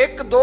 1-2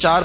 4,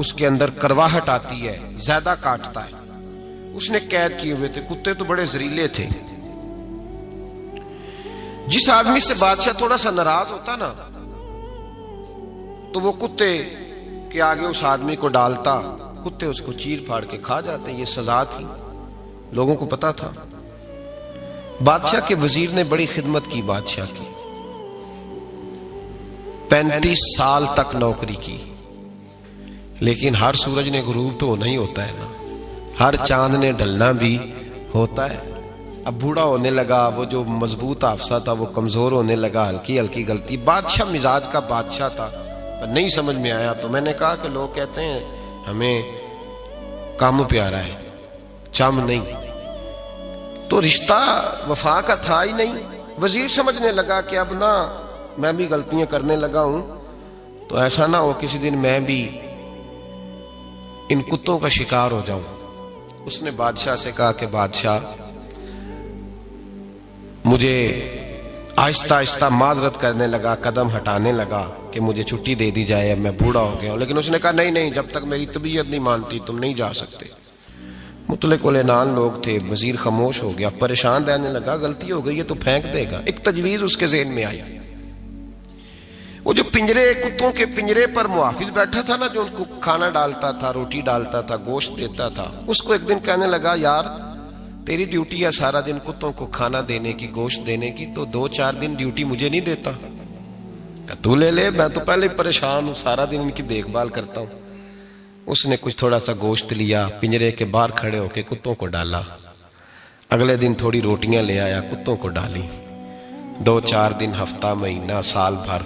اس کے اندر کرواہٹ آتی ہے، زیادہ کاٹتا ہے. اس نے قید کیے ہوئے تھے. کتے تو بڑے زہریلے تھے. جس آدمی سے بادشاہ تھوڑا سا ناراض ہوتا نا تو وہ کتے کے آگے اس آدمی کو ڈالتا، کتے اس کو چیر پھاڑ کے کھا جاتے. یہ سزا تھی، لوگوں کو پتا تھا. بادشاہ کے وزیر نے بڑی خدمت کی بادشاہ کی، 35 سال تک نوکری کی. لیکن ہر سورج نے غروب تو ہونا ہی ہوتا ہے نا، ہر چاند نے ڈھلنا بھی ہوتا ہے. اب بوڑھا ہونے لگا، وہ جو مضبوط حافظہ تھا وہ کمزور ہونے لگا، ہلکی ہلکی غلطی. بادشاہ مزاج کا بادشاہ تھا، پر نہیں سمجھ میں آیا. تو میں نے کہا کہ لوگ کہتے ہیں ہمیں کام پیارا ہے، چم نہیں. تو رشتہ وفا کا تھا ہی نہیں. وزیر سمجھنے لگا کہ اب نہ میں بھی غلطیاں کرنے لگا ہوں تو ایسا نہ ہو کسی دن میں بھی ان کتوں کا شکار ہو جاؤں. اس نے بادشاہ سے کہا کہ بادشاہ مجھے آہستہ آہستہ معذرت کرنے لگا، قدم ہٹانے لگا کہ مجھے چھٹی دے دی جائے، اب میں بوڑھا ہو گیا ہوں. لیکن اس نے کہا نہیں، جب تک میری طبیعت نہیں مانتی تم نہیں جا سکتے. مطلق العنان لوگ تھے. وزیر خاموش ہو گیا، پریشان رہنے لگا. غلطی ہو گئی ہے تو پھینک دے گا. ایک تجویز اس کے ذہن میں آئی. وہ جو پنجرے، کتوں کے پنجرے پر محافظ بیٹھا تھا نا، جو ان کو کھانا ڈالتا تھا، روٹی ڈالتا تھا، گوشت دیتا تھا، اس کو ایک دن کہنے لگا یار تیری ڈیوٹی ہے سارا دن کتوں کو کھانا دینے کی، گوشت دینے کی، تو 2-4 دن ڈیوٹی مجھے نہیں دیتا؟ تو لے لے، میں تو پہلے پریشان ہوں، سارا دن ان کی دیکھ بھال کرتا ہوں. اس نے کچھ تھوڑا سا گوشت لیا، پنجرے کے باہر کھڑے ہو کے کتوں کو ڈالا. اگلے دن تھوڑی روٹیاں لے آیا، کتوں کو ڈالی. 2-4 دن، ہفتہ، مہینہ، سال بھر،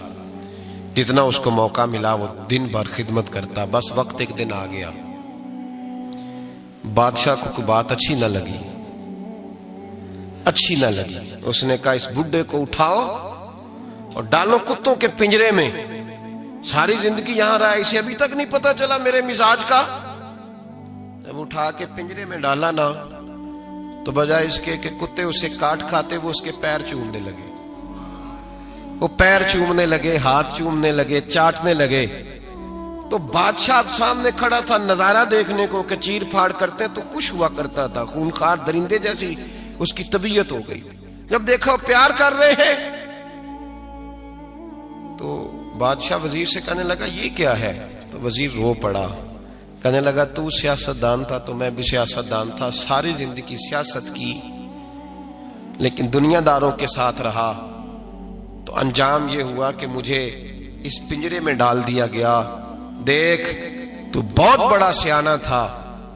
جتنا اس کو موقع ملا وہ دن بھر خدمت کرتا. بس وقت ایک دن آ گیا، بادشاہ کو کوئی بات اچھی نہ لگی. اس نے کہا اس بڈھے کو اٹھاؤ اور ڈالو کتوں کے پنجرے میں. ساری زندگی یہاں رہا، اسے ابھی تک نہیں پتا چلا میرے مزاج کا. جب اٹھا کے پنجرے میں ڈالا نا تو بجائے اس کے کہ کتے اسے کاٹ کھاتے، وہ اس کے پیر چومنے لگے. وہ پیر چومنے لگے، ہاتھ چومنے لگے، چاٹنے لگے. تو بادشاہ اب سامنے کھڑا تھا نظارہ دیکھنے کو کہ چیر پھاڑ کرتے تو خوش ہوا کرتا تھا. خونخوار درندے جیسی اس کی طبیعت ہو گئی. جب دیکھا پیار کر رہے ہیں تو بادشاہ وزیر سے کہنے لگا یہ کیا ہے؟ تو وزیر رو پڑا، کہنے لگا تو سیاستدان تھا تو میں بھی سیاستدان تھا، ساری زندگی سیاست کی، لیکن دنیا داروں کے ساتھ رہا تو انجام یہ ہوا کہ مجھے اس پنجرے میں ڈال دیا گیا. دیکھ تو بہت بڑا سیانہ تھا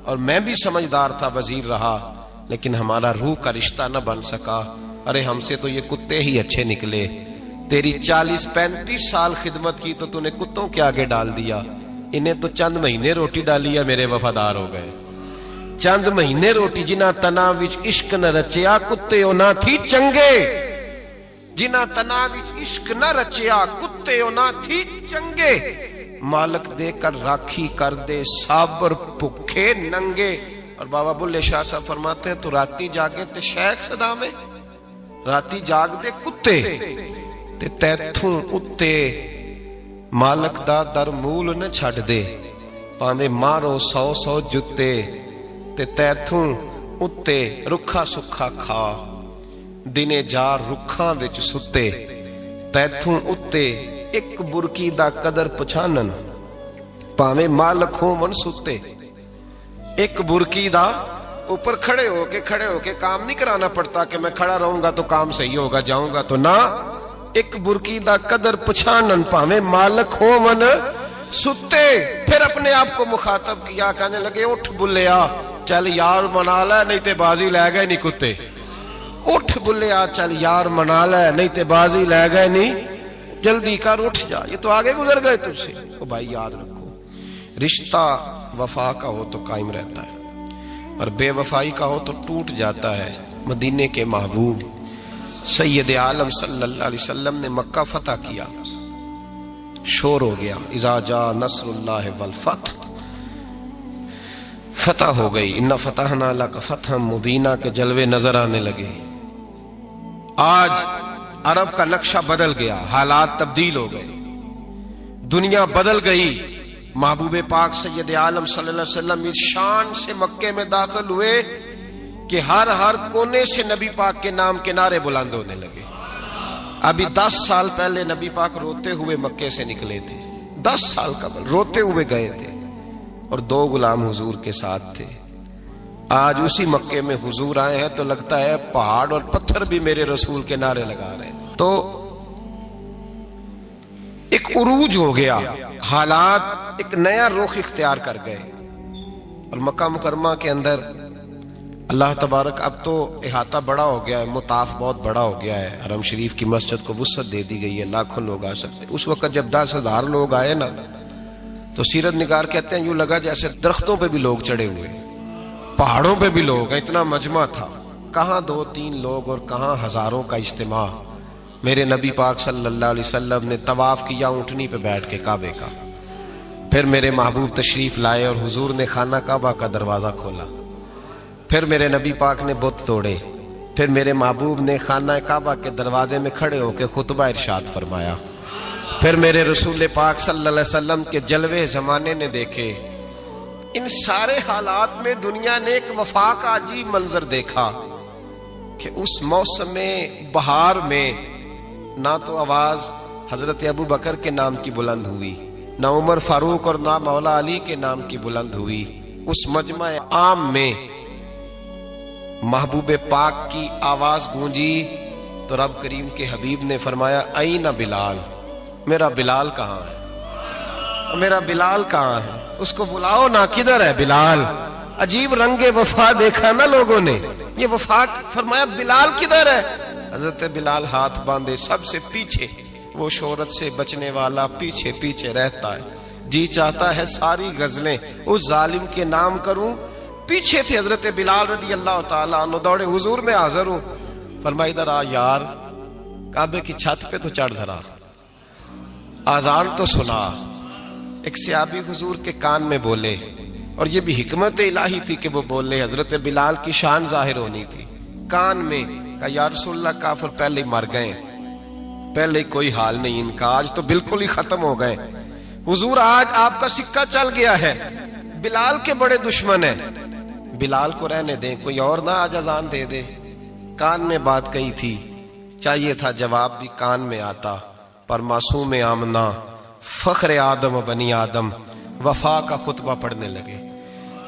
اور میں بھی سمجھدار تھا، وزیر رہا، لیکن ہمارا روح کا رشتہ نہ بن سکا. ارے ہم سے تو یہ کتے ہی اچھے نکلے. تیری 40-35 سال خدمت کی تو تو نے کتوں کے آگے ڈال دیا. انہیں تو چند مہینے روٹی ڈالی ہے، میرے وفادار ہو گئے. چند مہینے روٹی، جنہ تنا وچ عشق نہ رچیا کتے او نہ تھی چنگے. جنہ تنا وچ عشق نہ رچیا کتے او نہ تھی چنگے. مالک دے کر راکھی کر دے صابر بھکھے ننگے. اور بابا بلے شاہ صاحب فرماتے ہیں تو راتی جاگے تے شیخ صدا میں، راتی جاگ دے کتے تے تیتھوں اتے مالک دا در مول نہ چھڑ دے. پاویں مارو 100 جتے تے تیتھوں اتے رکھا سکھا کھا. دنے جار رکھاں وچ ستے تیتھوں اتے ایک برکی دا قدر پچھانن. پاویں مالک ہون ستے، ایک برکی دا اوپر کھڑے ہو کے کام نہیں کرانا پڑتا کہ میں کھڑا رہوں گا تو کام صحیح ہوگا، جاؤں گا تو نہ. ایک برکی دا قدر پچھانن پاویں مالک ہون ستے. پھر اپنے آپ کو مخاطب کیا، کہنے لگے اٹھ بلیا چل یار منا لے نہیں تے بازی لے گئے نہیں کتے. اٹھ بلیا چل یار منا لے نہیں تے بازی لے گئے نہیں، جلدی کر اٹھ جا، یہ تو آگے گزر گئے تجھ سے. تو بھائی یاد رکھو، رشتہ وفا کا ہو تو قائم رہتا ہے اور بے وفائی کا ہو تو ٹوٹ جاتا ہے. مدینے کے محبوب سید عالم صلی اللہ علیہ وسلم نے مکہ فتح کیا، شور ہو گیا اذا جاء نصر اللہ والفتح، فتح ہو گئی. انا فتحنا لک فتحا مبینا کے جلوے نظر آنے لگے. آج عرب کا نقشہ بدل گیا، حالات تبدیل ہو گئے، دنیا بدل گئی. محبوب پاک سید عالم صلی اللہ علیہ وسلم اس شان سے مکے میں داخل ہوئے کہ ہر کونے سے نبی پاک کے نام کے نعرے بلند ہونے لگے. ابھی 10 سال پہلے نبی پاک روتے ہوئے مکے سے نکلے تھے. 10 سال قبل روتے ہوئے گئے تھے اور 2 غلام حضور کے ساتھ تھے. آج اسی مکے میں حضور آئے ہیں تو لگتا ہے پہاڑ اور پتھر بھی میرے رسول کے نعرے لگا رہے ہیں. تو ایک عروج ہو گیا, حالات ایک نیا رخ اختیار کر گئے. اور مکہ مکرمہ کے اندر اللہ تبارک اب تو احاطہ بڑا ہو گیا ہے, مطاف بہت بڑا ہو گیا ہے. حرم شریف کی مسجد کو وسعت دے دی گئی ہے, لاکھوں لوگ آ سکتے. اس وقت جب 10,000 لوگ آئے نا تو سیرت نگار کہتے ہیں یوں لگا جیسے درختوں پہ بھی لوگ چڑھے ہوئے, پہاڑوں پہ بھی لوگ, اتنا مجمع تھا. کہاں 2-3 لوگ اور کہاں ہزاروں کا اجتماع. میرے نبی پاک صلی اللہ علیہ وسلم نے طواف کیا اونٹنی پہ بیٹھ کے کعبے کا. پھر میرے محبوب تشریف لائے اور حضور نے خانہ کعبہ کا دروازہ کھولا. پھر میرے نبی پاک نے بت توڑے. پھر میرے محبوب نے خانہ کعبہ کے دروازے میں کھڑے ہو کے خطبہ ارشاد فرمایا. پھر میرے رسول پاک صلی اللہ علیہ وسلم کے جلوے زمانے نے دیکھے. ان سارے حالات میں دنیا نے ایک وفا کا عجیب منظر دیکھا کہ اس موسم بہار میں نہ تو آواز حضرت ابو بکر کے نام کی بلند ہوئی, نہ عمر فاروق اور نہ مولا علی کے نام کی بلند ہوئی. اس مجمع عام میں محبوب پاک کی آواز گونجی تو رب کریم کے حبیب نے فرمایا این بلال, میرا بلال کہاں ہے, میرا بلال کہاں ہے, اس کو بلاؤ نا, کدھر ہے بلال. عجیب رنگ وفا دیکھا نا لوگوں نے, یہ وفا. فرمایا بلال کدھر ہے. حضرت بلال ہاتھ باندھے سب سے پیچھے, وہ شہرت سے بچنے والا پیچھے پیچھے رہتا ہے. جی چاہتا ہے ساری غزلیں اس ظالم کے نام کروں. پیچھے تھے حضرت بلال رضی اللہ تعالیٰ عنہ, دوڑے حضور میں حاضر ہوں. فرمایا ادھر آ یار, کعبے کی چھت پہ تو چڑھ ذرا, آذان تو سنا. ایک صحابی حضور کے کان میں بولے, اور یہ بھی حکمت الہی تھی کہ وہ بولے. حضرت بلال کی شان ظاہر ہونی تھی. کان میں کہا یا رسول اللہ کافر پہلے ہی مر گئے, پہلے کوئی حال نہیں ان کا, آج تو بالکل ہی ختم ہو گئے. حضور آج آپ کا سکہ چل گیا ہے. بلال کے بڑے دشمن ہیں, بلال کو رہنے دیں, کوئی اور نہ آج اذان دے دے. کان میں بات کہی تھی, چاہیے تھا جواب بھی کان میں آتا, پر معصوم آمنہ فخر آدم و بنی آدم وفا کا خطبہ پڑھنے لگے.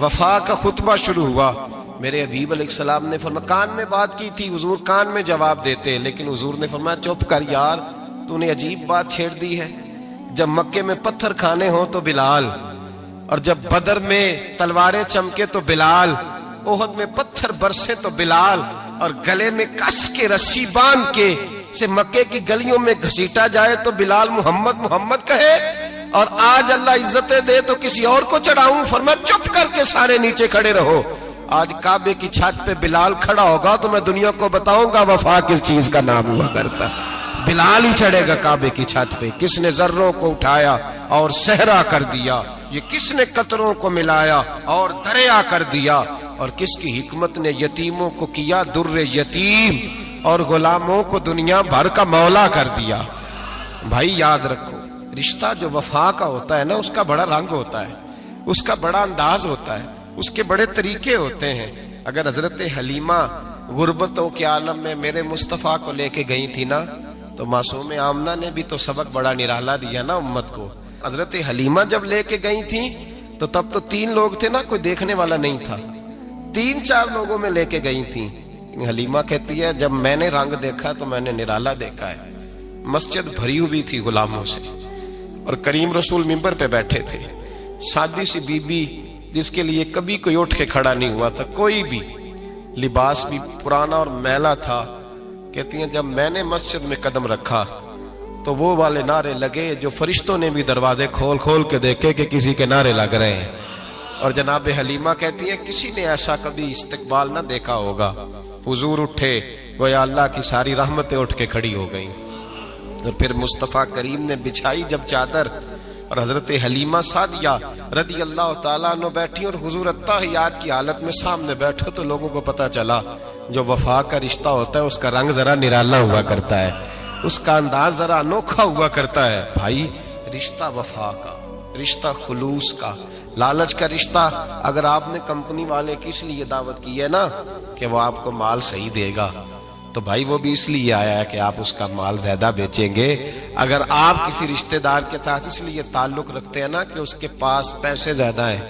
وفا کا خطبہ شروع ہوا. میرے حبیب علیہ السلام نے فرمایا, کان میں بات کی تھی, حضور کان میں جواب دیتے, لیکن حضور نے فرمایا چپ کر یار, تو نے عجیب بات چھیڑ دی ہے. جب مکے میں پتھر کھانے ہوں تو بلال, اور جب بدر میں تلواریں چمکے تو بلال, احد میں پتھر برسے تو بلال, اور گلے میں کس کے رسی باندھ کے سے مکے کی گلیوں میں گھسیٹا جائے تو بلال محمد محمد کہے, اور آج اللہ عزتیں دے تو کسی اور کو چڑھاؤں. فرمایا چپ کر کے سارے نیچے کھڑے رہو. آج کعبے کی چھت پہ بلال کھڑا ہوگا تو میں دنیا کو بتاؤں گا وفا کس چیز کا نام ہوا کرتا. بلال ہی چڑھے گا کعبے کی چھت پہ. کس نے ذروں کو اٹھایا اور صحرا کر دیا, یہ کس نے قطروں کو ملایا اور دریا کر دیا, اور کس کی حکمت نے یتیموں کو کیا در یتیم اور غلاموں کو دنیا بھر کا مولا کر دیا. بھائی یاد رکھو, رشتہ جو وفا کا ہوتا ہے نا, اس کا بڑا رنگ ہوتا ہے, اس کا بڑا انداز ہوتا ہے, اس کے بڑے طریقے ہوتے ہیں. اگر حضرت حلیمہ غربتوں کے عالم میں میرے مصطفیٰ کو لے کے گئی تھی نا, تو معصوم آمنہ نے بھی تو سبق بڑا نرالا دیا نا امت کو. حضرت حلیمہ جب لے کے گئی تھی تو تب تو 3 لوگ تھے نا, کوئی دیکھنے والا نہیں تھا. 3-4 لوگوں میں لے کے گئی تھی. حلیمہ کہتی ہے جب میں نے رنگ دیکھا تو میں نے نرالا دیکھا ہے. مسجد بھری ہوئی تھی غلاموں سے, اور کریم رسول منبر پہ بیٹھے تھے. سادی سی بی بی جس کے لیے کبھی کوئی اٹھ کے کھڑا نہیں ہوا تھا, کوئی بھی, لباس بھی پرانا اور میلا تھا. کہتی ہیں جب میں نے مسجد میں قدم رکھا تو وہ والے نعرے لگے جو فرشتوں نے بھی دروازے کھول کھول کے دیکھے کہ کسی کے نعرے لگ رہے ہیں. اور جناب حلیمہ کہتی ہیں کسی نے ایسا کبھی استقبال نہ دیکھا ہوگا. حضور اٹھے, گویا اللہ کی ساری رحمتیں اٹھ کے کھڑی ہو گئیں. اور پھر مصطفیٰ کریم نے بچھائی جب چادر, اور حضرت حلیمہ سعدیہ رضی اللہ تعالیٰ عنہ بیٹھی, اور حضور التحیات کی حالت میں سامنے بیٹھے, تو لوگوں کو پتا چلا جو وفا کا رشتہ ہوتا ہے اس کا رنگ ذرا نرالا ہوا کرتا ہے, اس کا انداز ذرا انوکھا ہوا کرتا ہے. بھائی رشتہ وفا کا, رشتہ خلوص کا، لالچ کا رشتہ۔ اگر آپ نے کمپنی والے کی اس لیے دعوت کی ہے نا کہ وہ آپ کو مال صحیح دے گا، تو بھائی وہ بھی اس لیے آیا ہے کہ آپ اس کا مال زیادہ بیچیں گے۔ اگر آپ کسی رشتہ دار کے ساتھ اس لیے تعلق رکھتے ہیں نا کہ اس کے پاس پیسے زیادہ ہیں،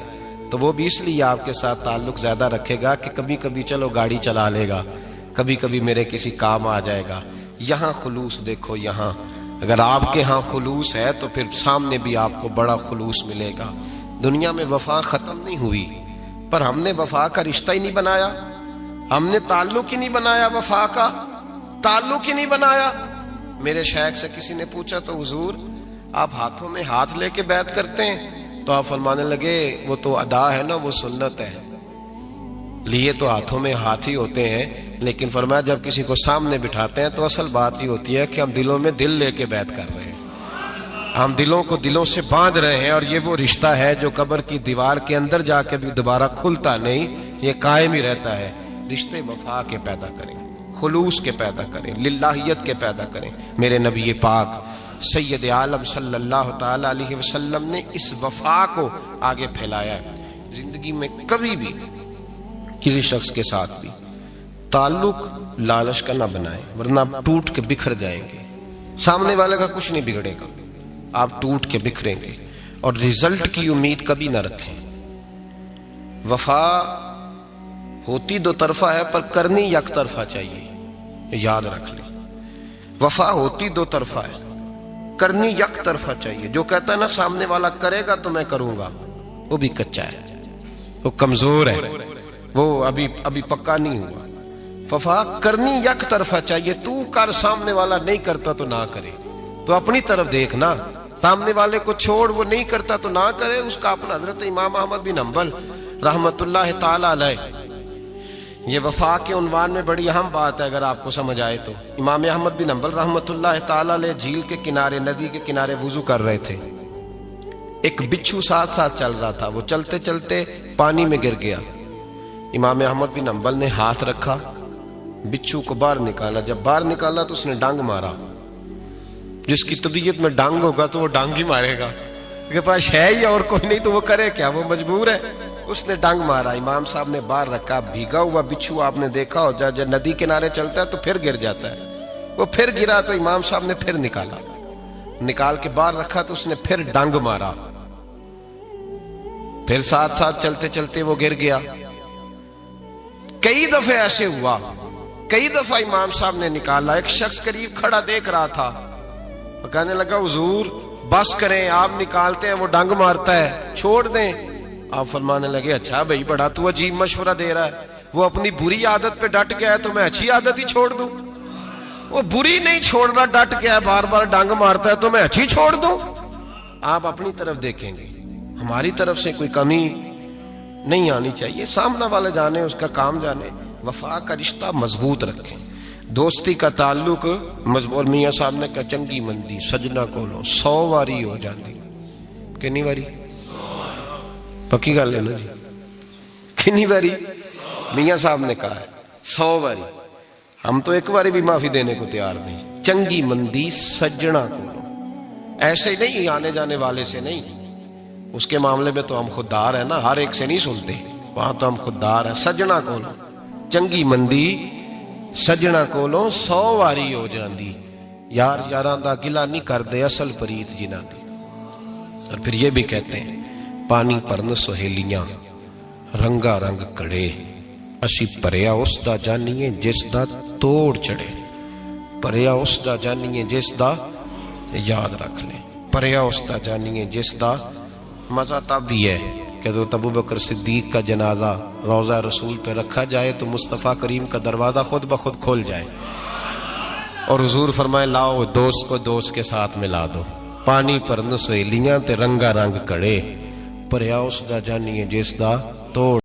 تو وہ بھی اس لیے آپ کے ساتھ تعلق زیادہ رکھے گا کہ کبھی کبھی چلو گاڑی چلا لے گا، کبھی کبھی میرے کسی کام آ جائے گا۔ یہاں خلوص دیکھو، یہاں اگر آپ کے ہاں خلوص ہے تو پھر سامنے بھی آپ کو بڑا خلوص ملے گا۔ دنیا میں وفا ختم نہیں ہوئی، پر ہم نے وفا کا رشتہ ہی نہیں بنایا، ہم نے تعلق ہی نہیں بنایا، وفا کا تعلق ہی نہیں بنایا۔ میرے شیخ سے کسی نے پوچھا تو حضور آپ ہاتھوں میں ہاتھ لے کے بیعت کرتے ہیں؟ تو آپ فرمانے لگے وہ تو ادا ہے نا، وہ سنت ہے، لیے تو ہاتھوں میں ہاتھ ہی ہوتے ہیں، لیکن فرمایا جب کسی کو سامنے بٹھاتے ہیں تو اصل بات ہی ہوتی ہے کہ ہم دلوں میں دل لے کے بیعت کر رہے ہیں، ہم دلوں کو دلوں سے باندھ رہے ہیں، اور یہ وہ رشتہ ہے جو قبر کی دیوار کے اندر جا کے بھی دوبارہ کھلتا نہیں، یہ قائم ہی رہتا ہے۔ رشتے وفا کے پیدا کریں، خلوص کے پیدا کریں، للہیت کے پیدا کریں۔ میرے نبی پاک سید عالم صلی اللہ تعالی علیہ وسلم نے اس وفا کو آگے پھیلایا ہے۔ زندگی میں کبھی بھی کسی شخص کے ساتھ بھی تعلق لالچ کا نہ بنائیں، ورنہ آپ ٹوٹ کے بکھر جائیں گے۔ سامنے والے کا کچھ نہیں بگڑے گا، آپ ٹوٹ کے بکھریں گے، اور رزلٹ کی امید کبھی نہ رکھیں۔ وفا ہوتی دو طرفہ ہے پر کرنی یک طرفہ چاہیے، یاد رکھ لیں۔ وفا ہوتی دو طرفہ ہے، کرنی یک طرفہ چاہیے۔ جو کہتا ہے نا سامنے والا کرے گا تو میں کروں گا، وہ بھی کچا ہے، وہ کمزور ہے، وہ ابھی پکا نہیں ہوا۔ وفا کرنی یک طرفہ چاہیے، تو کر، سامنے والا نہیں کرتا تو نہ کرے، تو اپنی طرف دیکھنا، سامنے والے کو چھوڑ، وہ نہیں کرتا تو نہ کرے، اس کا اپنا۔ حضرت امام احمد بن حنبل رحمت اللہ تعالی علیہ، یہ وفا کے عنوان میں بڑی اہم بات ہے اگر آپ کو سمجھ آئے تو۔ امام احمد بن حنبل رحمت اللہ تعالی علیہ جھیل کے کنارے، ندی کے کنارے وضو کر رہے تھے، ایک بچھو ساتھ ساتھ چل رہا تھا، وہ چلتے چلتے پانی میں گر گیا۔ امام احمد بن حنبل نے ہاتھ رکھا، بچھو کو باہر نکالا، جب باہر نکالا تو اس نے ڈانگ مارا۔ جس کی طبیعت میں ڈانگ ہوگا تو وہ ڈانگ ہی مارے گا، اس کے پاس ہے ہی اور کوئی نہیں تو وہ کرے کیا، وہ مجبور ہے، اس نے ڈانگ مارا۔ امام صاحب نے باہر رکھا، بھیگا ہوا بچھو آپ نے دیکھا ہو، جب ندی کنارے چلتا ہے تو پھر گر جاتا ہے، وہ پھر گرا تو امام صاحب نے پھر نکالا، نکال کے باہر رکھا تو اس نے پھر ڈانگ مارا، پھر ساتھ ساتھ چلتے چلتے وہ گر گیا۔ کئی دفعے ایسے ہوا، کئی دفعہ امام صاحب نے نکالا، ایک شخص قریب کھڑا دیکھ رہا تھا، وہ کہنے لگا حضور بس کریں، آپ نکالتے ہیں وہ ڈانگ مارتا ہے، چھوڑ دیں۔ آپ فرمانے لگے اچھا بھائی بڑا تو عجیب مشورہ دے رہا ہے، وہ اپنی بری عادت پہ ڈٹ گیا ہے تو میں اچھی عادت ہی چھوڑ دوں؟ وہ بری نہیں چھوڑ رہا، ڈٹ گیا ہے، بار بار ڈانگ مارتا ہے تو میں اچھی چھوڑ دوں؟ آپ اپنی طرف دیکھیں گے، ہماری طرف سے کوئی کمی نہیں آنی چاہیے، سامنے والے جانے، اس کا کام جانے۔ وفا کا رشتہ مضبوط رکھیں، دوستی کا تعلق مضبوط۔ میاں صاحب نے کہا چنگی مندی سجنا کولو 100 واری ہو جاندی، کنی واری؟ پکی گل ہے نا جی، کنی واری؟ میاں صاحب نے کہا ہے 100 واری، ہم تو ایک باری بھی معافی دینے کو تیار نہیں۔ چنگی مندی سجنا کولو، ایسے نہیں آنے جانے والے سے نہیں، اس کے معاملے میں تو ہم خوددار ہیں نا، ہر ایک سے نہیں سنتے، وہاں تو ہم خوددار ہیں۔ سجنا کولو چنگی مندی سجنا کولو 100 واری ہو جاندی، یار یاراں دا گلا نہیں کر دے اصل پریت جنہ دی۔ اور پھر یہ بھی کہتے ہیں پانی پرن سہیلیاں رنگا رنگ کڑے، اسی پریا اس دا جانیے جس دا توڑ چڑھے، پریا اس دا جانیے جس دا، یاد رکھ لیں، پریا اس دا جانیے جس دا۔ مزہ تب بھی ہے کہ حضرت ابوبکر صدیق کا جنازہ روضہ رسول پہ رکھا جائے تو مصطفیٰ کریم کا دروازہ خود بخود کھول جائے، اور حضور فرمائے لاؤ دوست کو دوست کے ساتھ ملا دو، پانی پرن سہیلیاں تے رنگا رنگ کڑے، پریا اس دا جانیے جس دا توڑ